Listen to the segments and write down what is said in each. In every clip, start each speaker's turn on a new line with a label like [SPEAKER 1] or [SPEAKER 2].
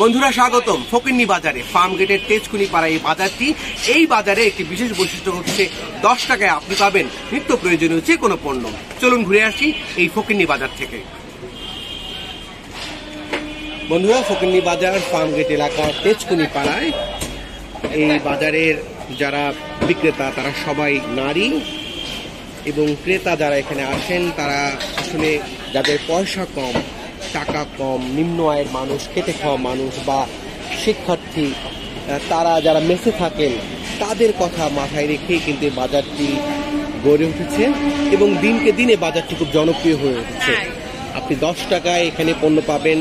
[SPEAKER 1] বন্ধুরা স্বাগতম ফকিন্নি বাজারে, ফার্ম গেটের তেজকুনি পাড়া এই বাজারটি। এই বাজারে একটি বিশেষ বৈশিষ্ট্য হচ্ছে 10 টাকায় আপনি পাবেন নিত্য প্রয়োজনীয় যে কোনো পণ্য। চলুন ঘুরে আসি এই ফকিন্নি বাজার থেকে। বন্ধুরা, ফকিন্নি বাজার ফার্ম গেট এলাকার তেজকুনি পাড়ায় এই বাজারের যারা বিক্রেতা তারা সবাই নারী এবং ক্রেতা যারা এখানে আসেন তারা আসলে যাদের পয়সা কম, টাকা কম, নিম্ন আয়ের মানুষ, খেটে খাওয়া মানুষ বা শিক্ষার্থী, তারা যারা মেসে থাকেন তাদের কথা মাথায় রেখেই কিন্তু বাজারটি গড়ে উঠেছে এবং দিনকে দিনে বাজারটি খুব জনপ্রিয় হয়ে উঠেছে। আপনি 10 টাকায় এখানে পণ্য পাবেন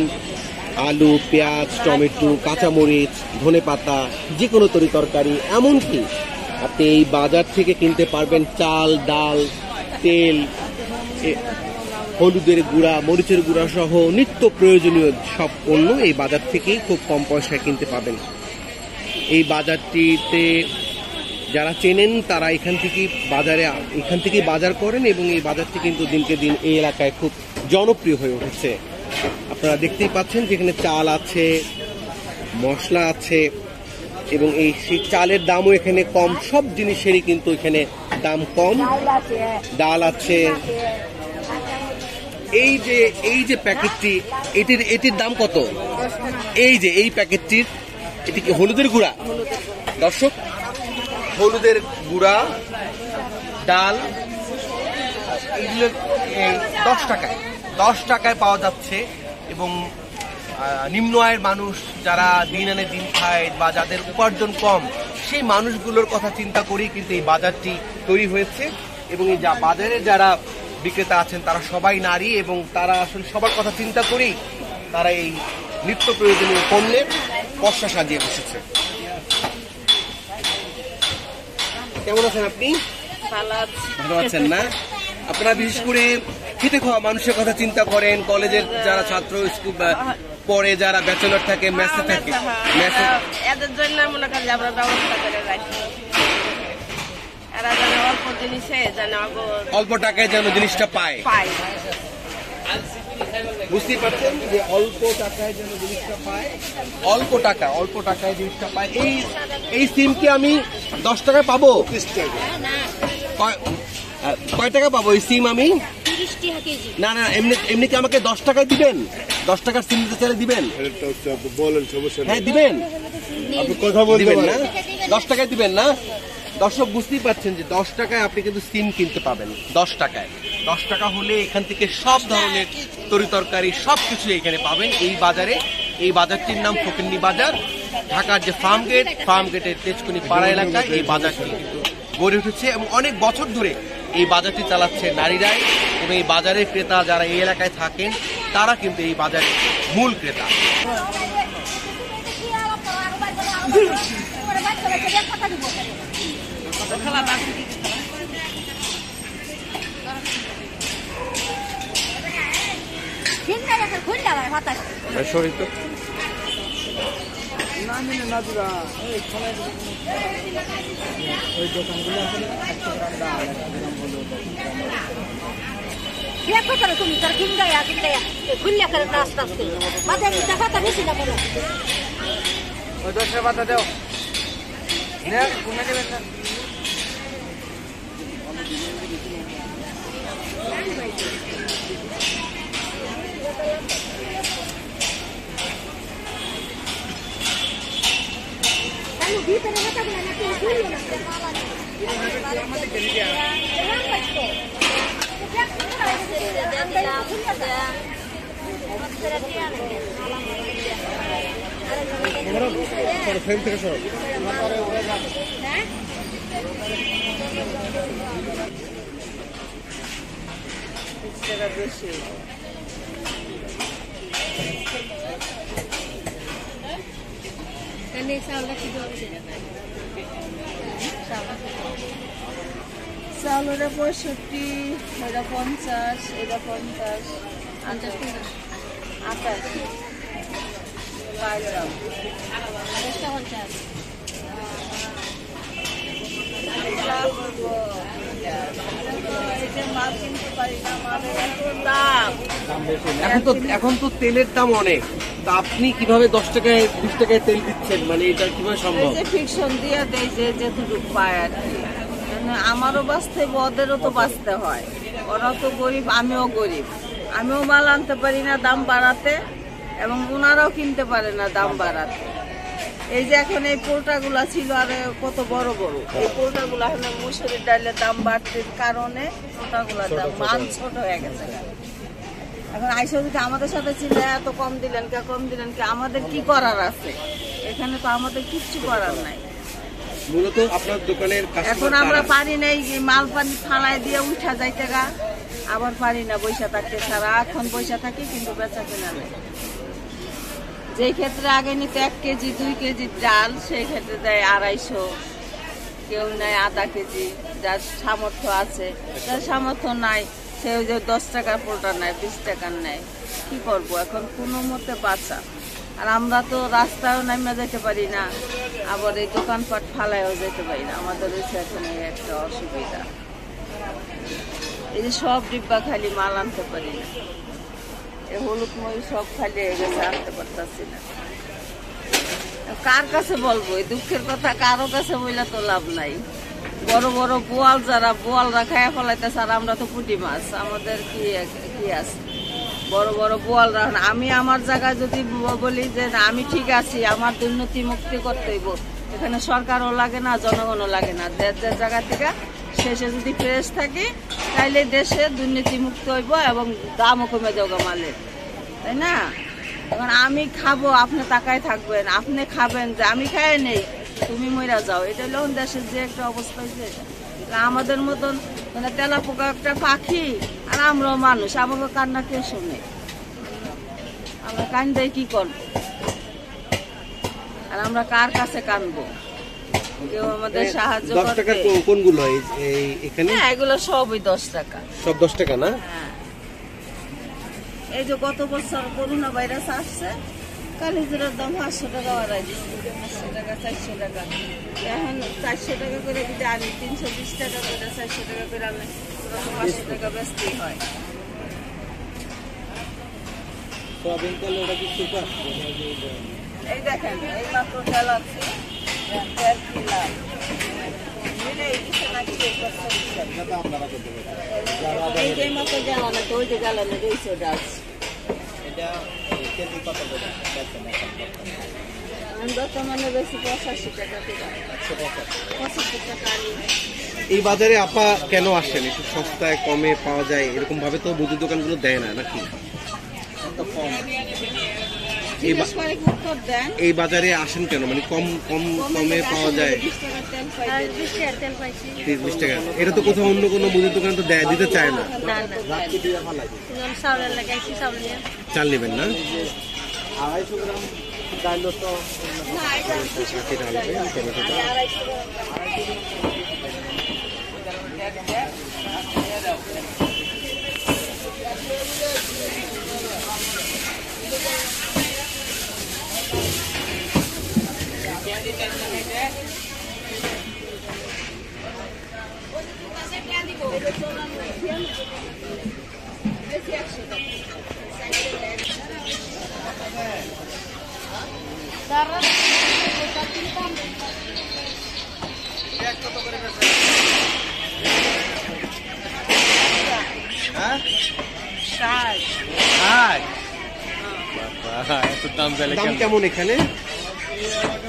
[SPEAKER 1] আলু, পেঁয়াজ, টমেটো, কাঁচামরিচ, ধনেপাতা, যে কোনো তরকারি, এমনকি আপনি এই বাজার থেকে কিনতে পারবেন চাল, ডাল, তেল, হলুদের গুঁড়া, মরিচের গুঁড়া সহ নিত্য প্রয়োজনীয় সব পণ্য এই বাজার থেকেই খুব কম পয়সায় কিনতে পাবেন। এই বাজারটিতে যারা চেনেন তারা এখান থেকেই বাজার করেন এবং এই বাজারটি কিন্তু দিনকে দিন এই এলাকায় খুব জনপ্রিয় হয়ে উঠেছে। আপনারা দেখতেই পাচ্ছেন যেখানে চাল আছে, মশলা আছে এবং এই চালের দামও এখানে কম। সব জিনিসেরই কিন্তু এখানে দাম কম। ডাল আছে। এই যে প্যাকেটটি, এটির দাম কত? এই প্যাকেটটির, এটি কি হলুদের গুঁড়া? দর্শক, হলুদের গুঁড়া, ডাল, এগুলো 10 টাকায় পাওয়া যাচ্ছে এবং নিম্ন আয়ের মানুষ যারা দিন আনে দিন খায় বা যাদের উপার্জন কম, সেই মানুষগুলোর কথা চিন্তা করেই কিন্তু এই বাজারটি তৈরি হয়েছে এবং এই বাজারে যারা বিক্রেতা আছেন তারা সবাই নারী এবং তারা আসলে সবার কথা চিন্তা করেই তারা এই নিত্য প্রয়োজনীয় পণ্যের পসরা সাজিয়ে বসেছে। কেমন আছেন আপনি? ভালো আছেন না? আপনারা বিশেষ করে খেটে খাওয়া মানুষের কথা চিন্তা করেন, কলেজের যারা ছাত্র, স্কুল পরে যারা ব্যাচেলর থাকে, মেসে থাকে,
[SPEAKER 2] এদের জন্য মনে করেন আমরা ব্যবস্থা করে রাখি। এরা যেন অল্প জিনিসে যেন
[SPEAKER 1] অল্প টাকায় যেন জিনিসটা পায়। বুঝতেই পারছেন যে অল্প টাকায় যেন জিনিসটা পায়, অল্প টাকায় জিনিসটা পায়। এই সিম কি আমি 10 টাকায় পাবো? 30 টাকা। কয় টাকা পাবো এই সিম আমি?
[SPEAKER 3] 30 টাকা কেজি।
[SPEAKER 1] না, এমনি কি আমাকে 10 টাকায় দিবেন? 10 টাকার সিম দিতে চাইলে দিবেন?
[SPEAKER 4] বলেন, সমস্যা নেই।
[SPEAKER 1] হ্যাঁ দিবেন।
[SPEAKER 4] আপনি কথা বলবেন
[SPEAKER 1] না? 10 টাকায় দিবেন না? দর্শক, বুঝতেই পারছেন যে 10 টাকায় আপনি কিন্তু সিম কিনতে পাবেন। 10 টাকায়, 10 টাকা হলে এখান থেকে সব ধরনের তরকারি সবকিছু এখানে পাবেন এই বাজারে। এই বাজারটির নাম ফকিন্নি বাজার। ঢাকার যে ফার্ম গেটের তেজকুনি পাড়া এলাকায় এই বাজারটি কিন্তু গড়ে উঠেছে এবং অনেক বছর ধরে এই বাজারটি চালাচ্ছে নারীরাই এবং এই বাজারের ক্রেতা যারা এই এলাকায় থাকেন তারা কিন্তু এই বাজারের মূল ক্রেতা।
[SPEAKER 3] তুমি তার কিনগায়া খুললে করে রাস্তা আসতে বাজার টাকাটা বেশি না বলো।
[SPEAKER 5] ওই 10 টাকা পাতা দাও না, কোনে দেবেন না?
[SPEAKER 3] আমি ভিতরে হাতে না কি খুললো না আমাদের কে দিয়া
[SPEAKER 2] চাউলের 65, এটা 50, এটা 50, 50, 58,
[SPEAKER 1] এখন তো তেলের দাম অনেক। তা আপনি কিভাবে 10 টাকায় 20 টাকায় তেল দিচ্ছেন, মানে এটা কিভাবে
[SPEAKER 2] এই
[SPEAKER 1] সম্ভব?
[SPEAKER 2] যে ফিকশন দিয়ে দেয় যে যেটুকু পায় আর কি। মানে আমারও বাঁচতে হবে, ওদেরও তো বাঁচতে হয়। ওরা তো গরিব, আমিও গরিব। আমিও মাল আনতে পারি না দাম বাড়াতে, এবং ওনারাও কিনতে পারে না দাম বাড়াতে। এই যে এখন এই পোলটাগুলা ছিল আর কত বড় বড়, এই পোলটাগুলা এখন মুসুরির ডালের দাম বাড়তির কারণে পোলটাগুলার দাম মান ছোট হয়ে গেছে। এখন আইসা যদি আমাদের সাথে ছিল এত কম দিলেন কে, কম দিলেন কে, আমাদের কি করার আছে? এখানে তো আমাদের কিচ্ছু করার নাই।
[SPEAKER 1] মূলত আপনার দোকানের
[SPEAKER 2] এখন
[SPEAKER 1] কাস্টমার
[SPEAKER 2] আমরা পারি নাই মাল পানি ফালাই দিয়ে উঠা যাইতে গা, আবার পারি না বৈশা থাকতে, সারাক্ষণ বৈশা থাকি কিন্তু বেচা কেনা নেই। যে ক্ষেত্রে আগে নিতে 1 কেজি 2 কেজি ডাল, সেই ক্ষেত্রে দেয় 250, কেউ নেয় আধা কেজি। যার সামর্থ্য আছে, যার সামর্থ্য নাই সে ওই যে 10 টাকার পোলটা নেয়, 20 টাকার নেয়। কি করবো এখন, কোনো মতে বাঁচা। আর আমরা তো রাস্তায়ও নামে যেতে পারি না, আবার এই দোকানপাট ফালাইও যেতে পারি না। আমাদের হচ্ছে এখন এই একটা অসুবিধা। এই যে সব ডিব্বা খালি, মাল আনতে পারি না। এই হলুদ মই সব খালি হয়ে গেছে, আনতে পারতাছি না। কার কাছে বলবো এই দুঃখের কথা? কারো কাছে বইলে তো লাভ নাই। বড় বড় বোয়াল, যারা বোয়ালরা খাইয়া ফলাইতেছে, আর আমরা তো পুঁটি মাছ, আমাদের কি আছে? বড় বড় বোয়ালরা। আমি আমার জায়গায় যদি বলি যে না আমি ঠিক আছি, আমার দুর্নীতি মুক্তি করতে হইব, এখানে সরকারও লাগে না, জনগণও লাগে না। দেশের জায়গা থেকে শেষে যদি ফ্রেশ থাকি, তাইলে দেশে দুর্নীতি মুক্ত হইব এবং দামও কমে যাবে মালের, তাই না? এখন আমি খাবো, আপনি তাকায় থাকবেন, আপনি খাবেন যে আমি খাই নেই, তুমি মইরা যাও। এটা হলো দেশের যে একটা অবস্থা হয়েছে। আমাদের মতন মানে তেলা পোকা একটা পাখি, আর আমরাও মানুষ, আমাকে কান্না কে শুনে? আমরা কান্দে কি করবো? আর আমরা কার কাছে কানবো? কেউ আমাদের সাহায্য
[SPEAKER 1] 10 টাকার
[SPEAKER 2] করবে?
[SPEAKER 1] কোনগুলো এই এখানে?
[SPEAKER 2] হ্যাঁ, এগুলো সবই 10 টাকা।
[SPEAKER 1] সব 10 টাকা না?
[SPEAKER 2] হ্যাঁ, এই যে গত বছর করোনা ভাইরাস আসছে, কালিজিরার দাম 500 টাকা বাড়াই দিচ্ছে, 500 টাকা 400 টাকা। এখন 400 টাকা করে যদি আনি, 320 টাকা করে 400 টাকা করে আনলে 500 টাকা বেচতেই হয়। এই দেখেন, এই মাত্র তেল আছে, তেল কিনলাম। মিলে এই কিছু নাকি এই করতে এই যে মাত্র জ্বালানো, তো ওই যে জ্বালানো 200 ডাল। বর্তমানে বেশি 85 টাকা করে, 85 টাকা আনি।
[SPEAKER 1] এই বাজারে আপা কেন আসেন? একটু সস্তায় কমে পাওয়া যায় এরকম ভাবে তো মুদি দোকানগুলো দেয় না নাকি?
[SPEAKER 2] জিজ্ঞেস করে কি উত্তর দেন?
[SPEAKER 1] এই বাজারে আসেন কেন, মানে কমে পাওয়া যায়?
[SPEAKER 2] 20 টাকার তেল পাই।
[SPEAKER 3] 20 টাকার তেল পাইছি।
[SPEAKER 1] 30-20 টাকা। এটা তো কোথাও অন্য কোনো মুদি দোকান তো দিতে চায় না।
[SPEAKER 3] না না, চাউলের লাগাইছি, চাউল নিয়ে।
[SPEAKER 1] চাল নেবেন না?
[SPEAKER 2] না, এটা
[SPEAKER 1] 60 টাকা লাগবে, টমেটোটা।
[SPEAKER 2] 250
[SPEAKER 1] দাম কেমন এখানে?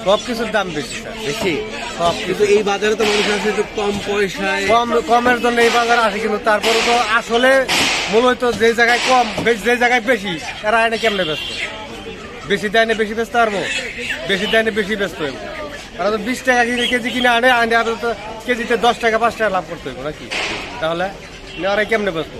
[SPEAKER 5] সবকিছুর দাম বেশি স্যার,
[SPEAKER 1] বেশি?
[SPEAKER 5] সব
[SPEAKER 1] কিন্তু এই বাজারে তো মানুষ আছে একটু কম পয়সায়।
[SPEAKER 5] কমের জন্য এই বাজার আসে, কিন্তু তারপরে তো আসলে মূলত যে জায়গায় কম, যে জায়গায় বেশি, এরা এনে কেমনে ব্যস্ত? বেশি দেয় না বেশি ব্যস্ত পারবো, বেশি দেয় না বেশি ব্যস্ত হইব। তারা তো 20 টাকা কেজি কিনে আনে আর তো কেজিতে 10 টাকা 5 টাকা লাভ করতে হইব নাকি? তাহলে নেওয়ারাই কেমনে ব্যস্ত?